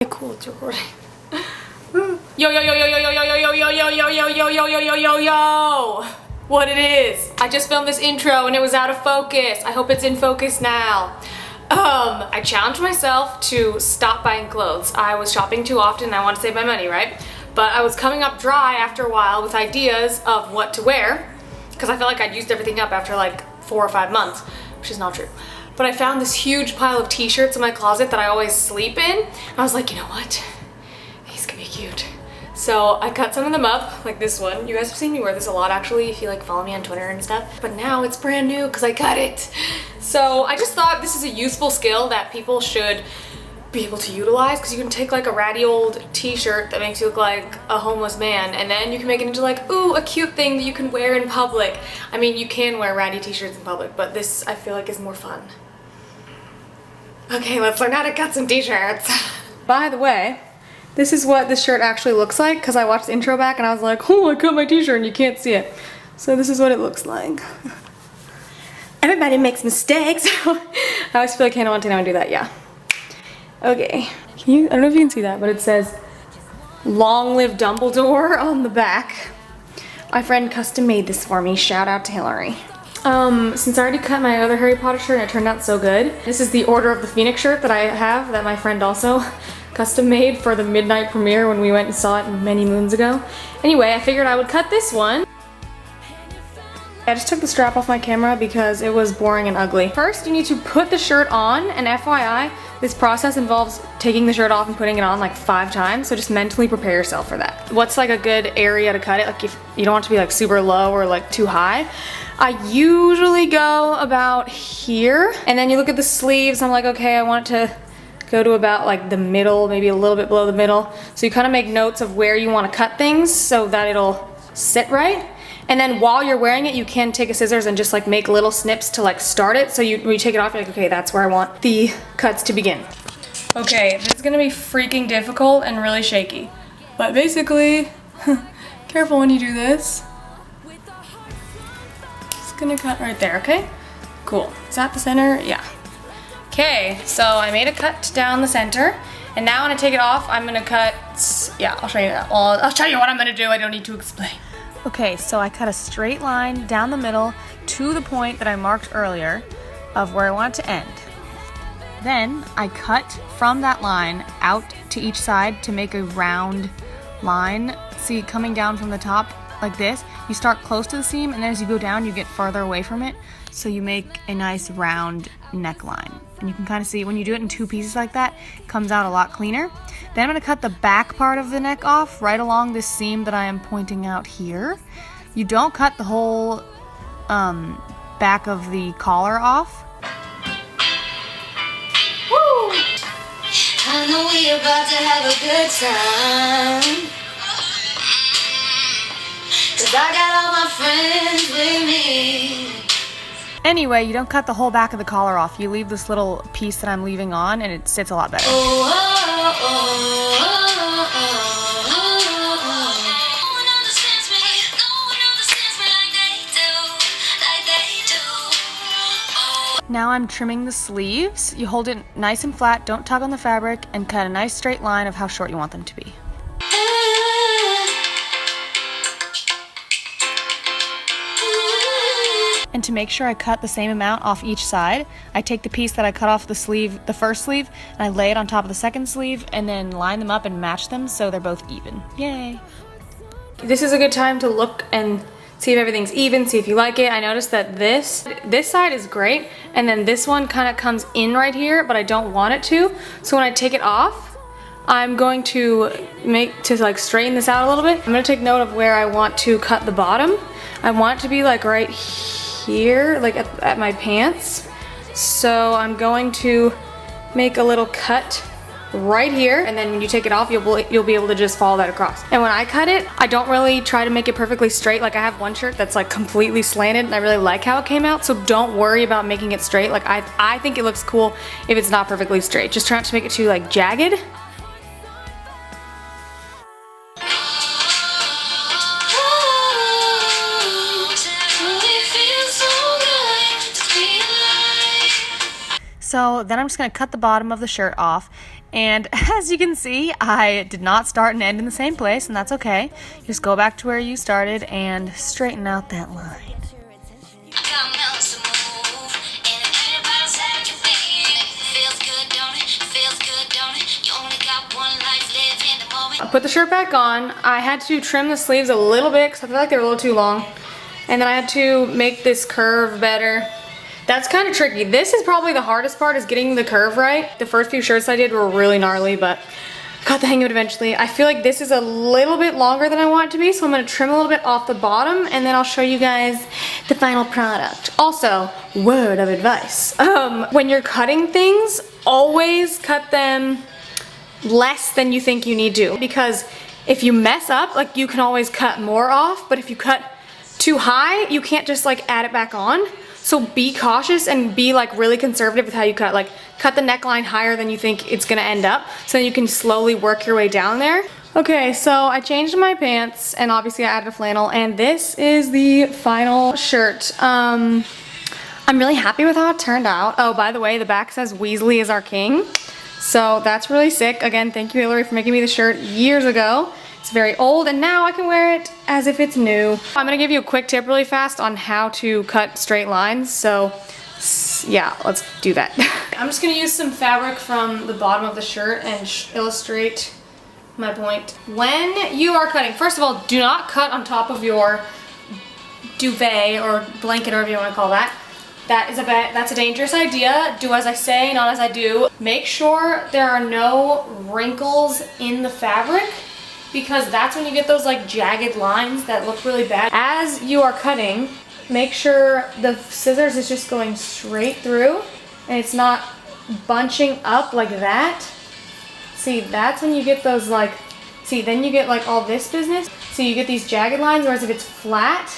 Cool, it's recording. Yo, yo, yo, yo, yo, yo, yo, yo, yo, yo, yo, yo, yo, yo, yo, yo, yo, yo. What it is. I just filmed this intro and it was out of focus. I hope it's in focus now. I challenged myself to stop buying clothes. I was shopping too often and I want to save my money, right? But I was coming up dry after a while with ideas of what to wear because I felt like I'd used everything up after like 4 or 5 months, which is not true. But I found this huge pile of t-shirts in my closet that I always sleep in. And I was like, you know what? These could be cute. So I cut some of them up, like this one. You guys have seen me wear this a lot actually, if you like follow me on Twitter and stuff. But now it's brand new because I cut it. So I just thought this is a useful skill that people should be able to utilize, because you can take like a ratty old t-shirt that makes you look like a homeless man and then you can make it into like, ooh, a cute thing that you can wear in public. I mean, you can wear ratty t-shirts in public, but this I feel like is more fun. Okay, let's learn how to cut some t-shirts. By the way, this is what this shirt actually looks like, because I watched the intro back and I was like, oh, I cut my t-shirt and you can't see it. So this is what it looks like. Everybody makes mistakes. I always feel like Hannah Montana would do that, yeah. Okay, I don't know if you can see that, but it says "Long Live Dumbledore" on the back. My friend custom made this for me, shout out to Hillary. Since I already cut my other Harry Potter shirt and it turned out so good, this is the Order of the Phoenix shirt that I have that my friend also custom made for the midnight premiere when we went and saw it many moons ago. Anyway, I figured I would cut this one. I just took the strap off my camera because it was boring and ugly. First, you need to put the shirt on, and FYI, this process involves taking the shirt off and putting it on like 5 times, so just mentally prepare yourself for that. What's like a good area to cut it? Like if you don't want it to be like super low or like too high. I usually go about here, and then you look at the sleeves, I'm like, okay, I want it to go to about like the middle, maybe a little bit below the middle. So you kind of make notes of where you want to cut things so that it'll sit right. And then while you're wearing it, you can take a scissors and just like make little snips to like start it. So when you take it off, you're like, okay, that's where I want the cuts to begin. Okay, this is gonna be freaking difficult and really shaky. But basically, careful when you do this. It's gonna cut right there, okay? Cool, is that the center? Yeah. Okay, so I made a cut down the center. And now when I take it off, I'm gonna cut, yeah, I'll show you that. Well, I'll show you what I'm gonna do, I don't need to explain. Okay, so I cut a straight line down the middle to the point that I marked earlier of where I want it to end. Then I cut from that line out to each side to make a round line. See, coming down from the top like this, you start close to the seam, and then as you go down, you get farther away from it. So you make a nice round neckline. And you can kind of see when you do it in 2 pieces like that, it comes out a lot cleaner. Then I'm going to cut the back part of the neck off right along this seam that I am pointing out here. You don't cut the whole back of the collar off. Woo! I know we about to have a good time, 'cause I got all my friends with me. Anyway, you don't cut the whole back of the collar off. You leave this little piece that I'm leaving on, and it sits a lot better. Now I'm trimming the sleeves. You hold it nice and flat, don't tug on the fabric, and cut a nice straight line of how short you want them to be. And to make sure I cut the same amount off each side, I take the piece that I cut off the sleeve, the first sleeve, and I lay it on top of the second sleeve and then line them up and match them so they're both even. Yay! This is a good time to look and see if everything's even, see if you like it. I noticed that this side is great, and then this one kind of comes in right here, but I don't want it to. So when I take it off, I'm going to like straighten this out a little bit. I'm gonna take note of where I want to cut the bottom. I want it to be like right here, like at my pants. So I'm going to make a little cut right here, and then when you take it off, you'll be able to just follow that across. And when I cut it, I don't really try to make it perfectly straight. Like I have one shirt that's like completely slanted and I really like how it came out, so don't worry about making it straight. Like I think it looks cool if it's not perfectly straight. Just try not to make it too like jagged. So then I'm just gonna cut the bottom of the shirt off. And as you can see, I did not start and end in the same place, and that's okay. Just go back to where you started and straighten out that line. I put the shirt back on. I had to trim the sleeves a little bit because I feel like they were a little too long. And then I had to make this curve better. That's kind of tricky. This is probably the hardest part, is getting the curve right. The first few shirts I did were really gnarly, but I got the hang of it eventually. I feel like this is a little bit longer than I want it to be, so I'm gonna trim a little bit off the bottom, and then I'll show you guys the final product. Also, word of advice. When you're cutting things, always cut them less than you think you need to, because if you mess up, like, you can always cut more off, but if you cut too high, you can't just like add it back on. So be cautious and be like really conservative with how you cut. Like, cut the neckline higher than you think it's gonna end up, so then you can slowly work your way down there. Okay, so I changed my pants, and obviously I added a flannel, and this is the final shirt. I'm really happy with how it turned out. Oh, by the way, the back says Weasley is our king. So that's really sick. Again, thank you, Hillary, for making me the shirt years ago. It's very old, and now I can wear it as if it's new. I'm gonna give you a quick tip really fast on how to cut straight lines. So yeah, let's do that. I'm just gonna use some fabric from the bottom of the shirt and illustrate my point. When you are cutting, first of all, do not cut on top of your duvet or blanket, or whatever you wanna call that. That's a dangerous idea. Do as I say, not as I do. Make sure there are no wrinkles in the fabric, because that's when you get those like jagged lines that look really bad. As you are cutting, make sure the scissors is just going straight through and it's not bunching up like that. See, that's when you get those like, see, then you get like all this business. So you get these jagged lines, whereas if it's flat,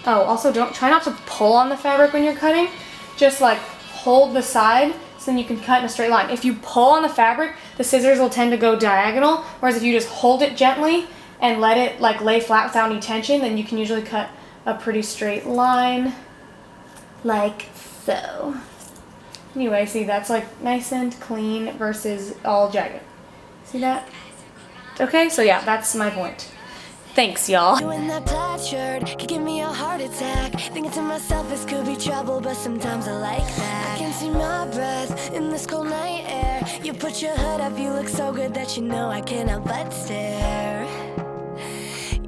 oh, also try not to pull on the fabric when you're cutting. Just like hold the side so then you can cut in a straight line. If you pull on the fabric, the scissors will tend to go diagonal, whereas if you just hold it gently and let it like lay flat without any tension, then you can usually cut a pretty straight line, like so. Anyway, see, that's like nice and clean versus all jagged. See that? Okay, so yeah, that's my point. Thanks, y'all. Doing that plaid shirt could give me a heart attack. Thinking to myself, this could be trouble, but sometimes I like that. I can see my breath in this cold night air. You put your hood up, you look so good that you know I cannot but stare.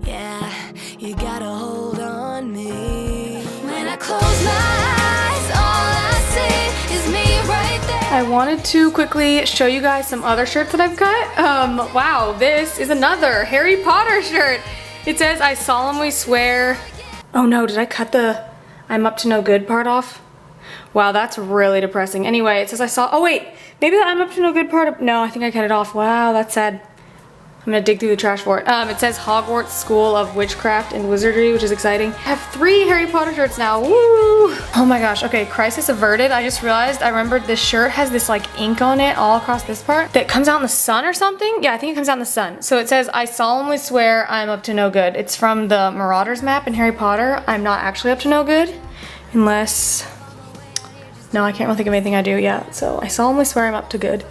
Yeah, you gotta hold on me. When I close my eyes, all I see is me right there. I wanted to quickly show you guys some other shirts that I've cut. Wow, this is another Harry Potter shirt. It says, I solemnly swear. Oh no, did I cut the I'm up to no good part off? Wow, that's really depressing. Anyway, it says oh wait, maybe the I'm up to no good part, no, I think I cut it off. Wow, that's sad. I'm gonna dig through the trash for it. It says Hogwarts School of Witchcraft and Wizardry, which is exciting. I have 3 Harry Potter shirts now, woo! Oh my gosh, okay, crisis averted. I just realized, I remembered this shirt has this like ink on it all across this part that comes out in the sun or something? Yeah, I think it comes out in the sun. So it says, I solemnly swear I'm up to no good. It's from the Marauders map in Harry Potter. I'm not actually up to no good, unless, no, I can't really think of anything I do yet. So I solemnly swear I'm up to good.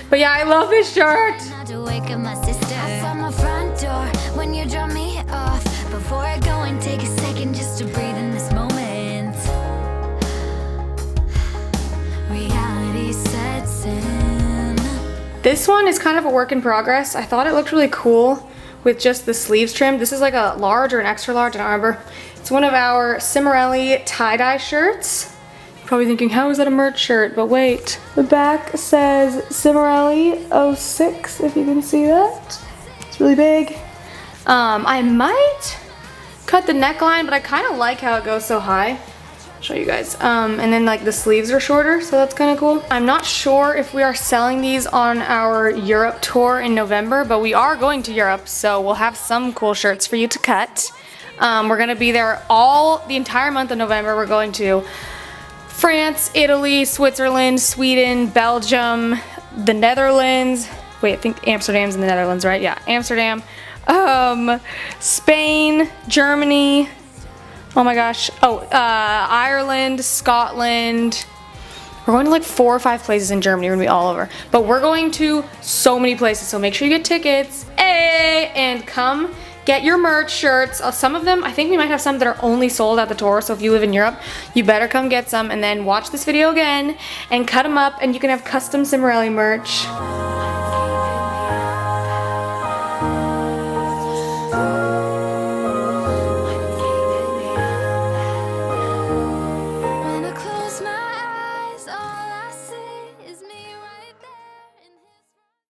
But yeah, I love this shirt. To wake up my sister outside my front door when you drop me off. Before I go and take a second just to breathe in this moment, reality sets in. This one is kind of a work in progress. I thought it looked really cool with just the sleeves trimmed. This is like a large or an extra large, I don't remember. It's one of our Cimorelli tie-dye shirts. Probably thinking, how is that a merch shirt? But wait, the back says Cimorelli 06, if you can see that. It's really big. I might cut the neckline, but I kind of like how it goes so high. I'll show you guys. And then like the sleeves are shorter, so that's kind of cool. I'm not sure if we are selling these on our Europe tour in November, but we are going to Europe, so we'll have some cool shirts for you to cut. We're gonna be there the entire month of November. We're going to France, Italy, Switzerland, Sweden, Belgium, the Netherlands. Wait, I think Amsterdam's in the Netherlands, right? Yeah, Amsterdam. Spain, Germany, Oh my gosh. Oh, Ireland, Scotland. We're going to like 4 or 5 places in Germany. We're gonna be all over. But we're going to so many places, so make sure you get tickets. And come get your merch shirts. Some of them, I think we might have some that are only sold at the tour, so if you live in Europe, you better come get some and then watch this video again and cut them up and you can have custom Cimorelli merch.